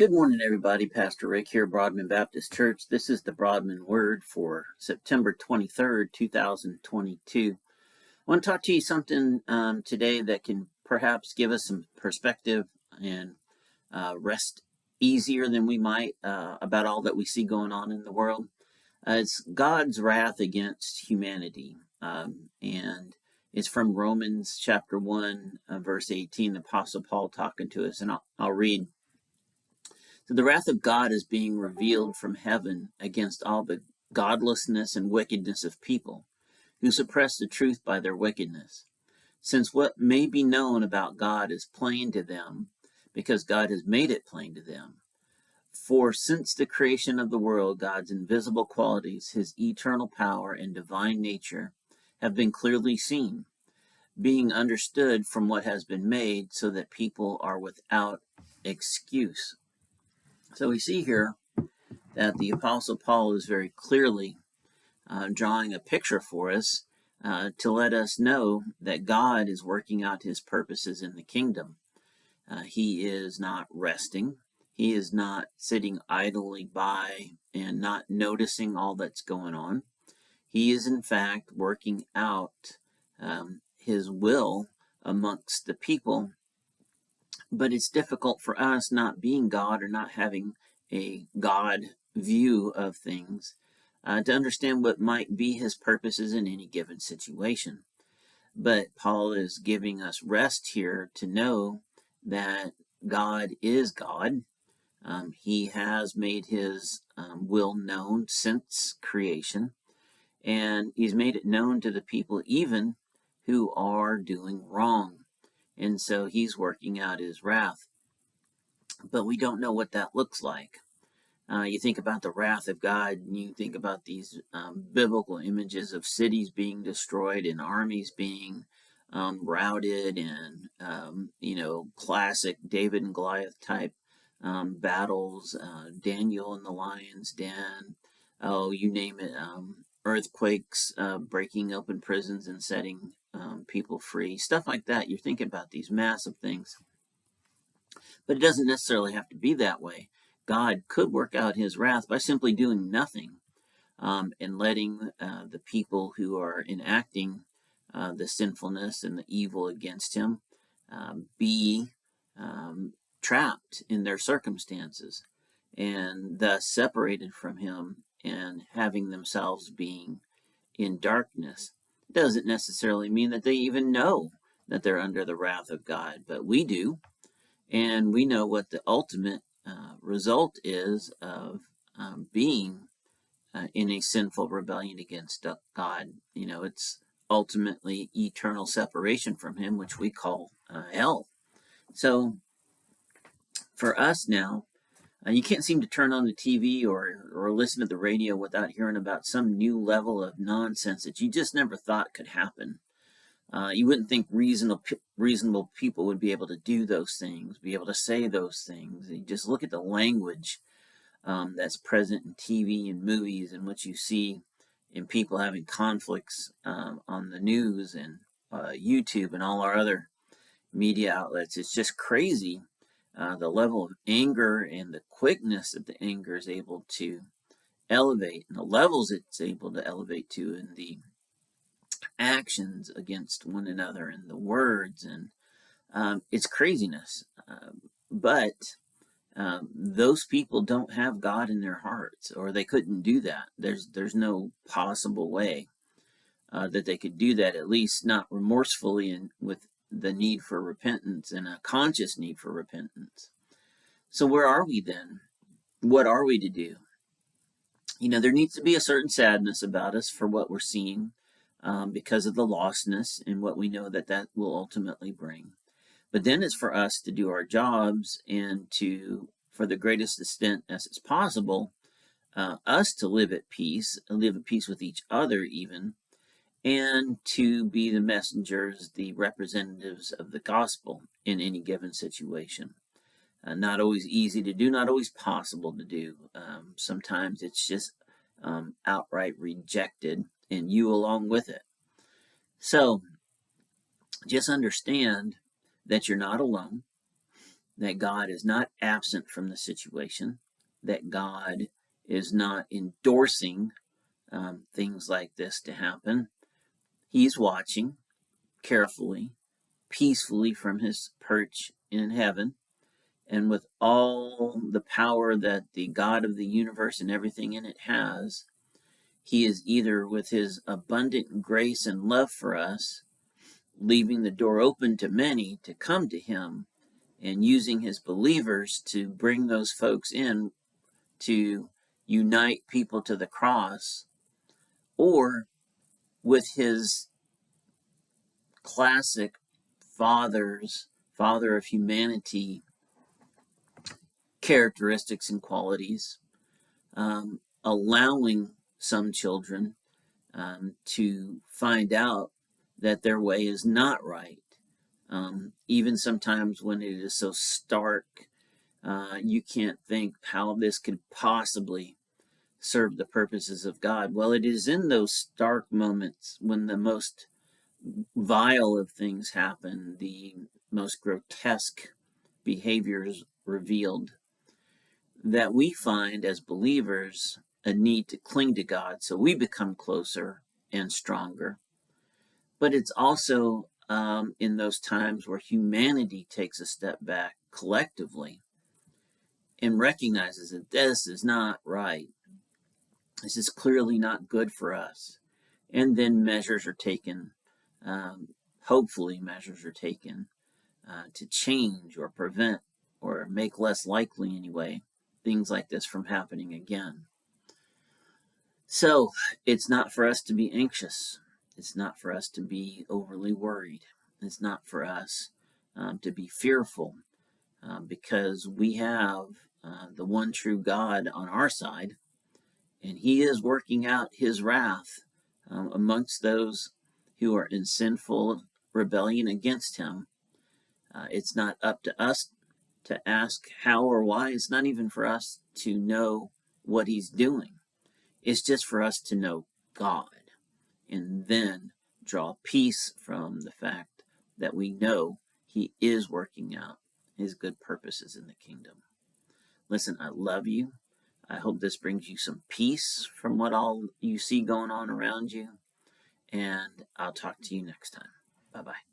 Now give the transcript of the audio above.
Good morning, everybody. Pastor Rick here, Broadman Baptist Church. This is the Broadman Word for September 23rd, 2022. I want to talk to you something today that can perhaps give us some perspective and rest easier than we might about all that we see going on in the world. It's God's wrath against humanity, and it's from Romans chapter 1, verse 18, the Apostle Paul talking to us, and I'll read. So the wrath of God is being revealed from heaven against all the godlessness and wickedness of people who suppress the truth by their wickedness. Since what may be known about God is plain to them, because God has made it plain to them. For since the creation of the world, God's invisible qualities, his eternal power and divine nature, have been clearly seen, being understood from what has been made, so that people are without excuse. So we see here that the Apostle Paul is very clearly drawing a picture for us to let us know that God is working out his purposes in the kingdom. He is not resting. He is not sitting idly by and not noticing all that's going on. He is, in fact, working out his will amongst the people. But it's difficult for us, not being God or not having a God view of things, to understand what might be his purposes in any given situation. But Paul is giving us rest here to know that God is God. He has made his will known since creation, and he's made it known to the people even who are doing wrong. And so he's working out his wrath. But we don't know what that looks like. You think about the wrath of God, and you think about these biblical images of cities being destroyed and armies being routed, and classic David and Goliath type battles, Daniel in the lion's den, you name it, earthquakes, breaking open prisons and setting people free, stuff like that. You're thinking about these massive things. But it doesn't necessarily have to be that way. God could work out his wrath by simply doing nothing and letting the people who are enacting the sinfulness and the evil against him be trapped in their circumstances and thus separated from him and having themselves being in darkness. It doesn't necessarily mean that they even know that they're under the wrath of God, but we do. And we know what the ultimate result is of being in a sinful rebellion against God. It's ultimately eternal separation from him, which we call hell. So for us now, you can't seem to turn on the TV or listen to the radio without hearing about some new level of nonsense that you just never thought could happen. You wouldn't think reasonable people would be able to do those things, be able to say those things. You just look at the language that's present in TV and movies, and what you see in people having conflicts on the news and YouTube and all our other media outlets. It's just crazy, the level of anger and the quickness that the anger is able to elevate, and the levels it's able to elevate to, and the actions against one another and the words, and it's craziness. But those people don't have God in their hearts, or they couldn't do that. There's no possible way that they could do that, at least not remorsefully and with the need for repentance and a conscious need for repentance. So where are we then? What are we to do? There needs to be a certain sadness about us for what we're seeing, because of the lostness and what we know that will ultimately bring. But then it's for us to do our jobs and to, for the greatest extent as it's possible, us to live at peace with each other even, and to be the messengers, the representatives of the gospel in any given situation. Not always easy to do, not always possible to do. Sometimes it's just outright rejected, and you along with it. So just understand that you're not alone, that God is not absent from the situation, that God is not endorsing things like this to happen. He's watching carefully, peacefully from his perch in heaven, and with all the power that the God of the universe and everything in it has, he is either with his abundant grace and love for us, leaving the door open to many to come to him, and using his believers to bring those folks in to unite people to the cross, or with his classic father of humanity characteristics and qualities, allowing some children to find out that their way is not right. Even sometimes when it is so stark, you can't think how this could possibly serve the purposes of God. Well, it is in those stark moments when the most vile of things happen, the most grotesque behaviors revealed, that we find as believers a need to cling to God so we become closer and stronger. But it's also in those times where humanity takes a step back collectively and recognizes that this is not right. This is clearly not good for us. And then measures are taken, hopefully, measures are taken to change or prevent or make less likely, anyway, things like this from happening again. So it's not for us to be anxious. It's not for us to be overly worried. It's not for us to be fearful because we have the one true God on our side, and he is working out his wrath amongst those who are in sinful rebellion against him. It's not up to us to ask how or why. It's not even for us to know what he's doing. It's just for us to know God and then draw peace from the fact that we know he is working out his good purposes in the kingdom. Listen, I love you. I hope this brings you some peace from what all you see going on around you. And I'll talk to you next time. Bye-bye.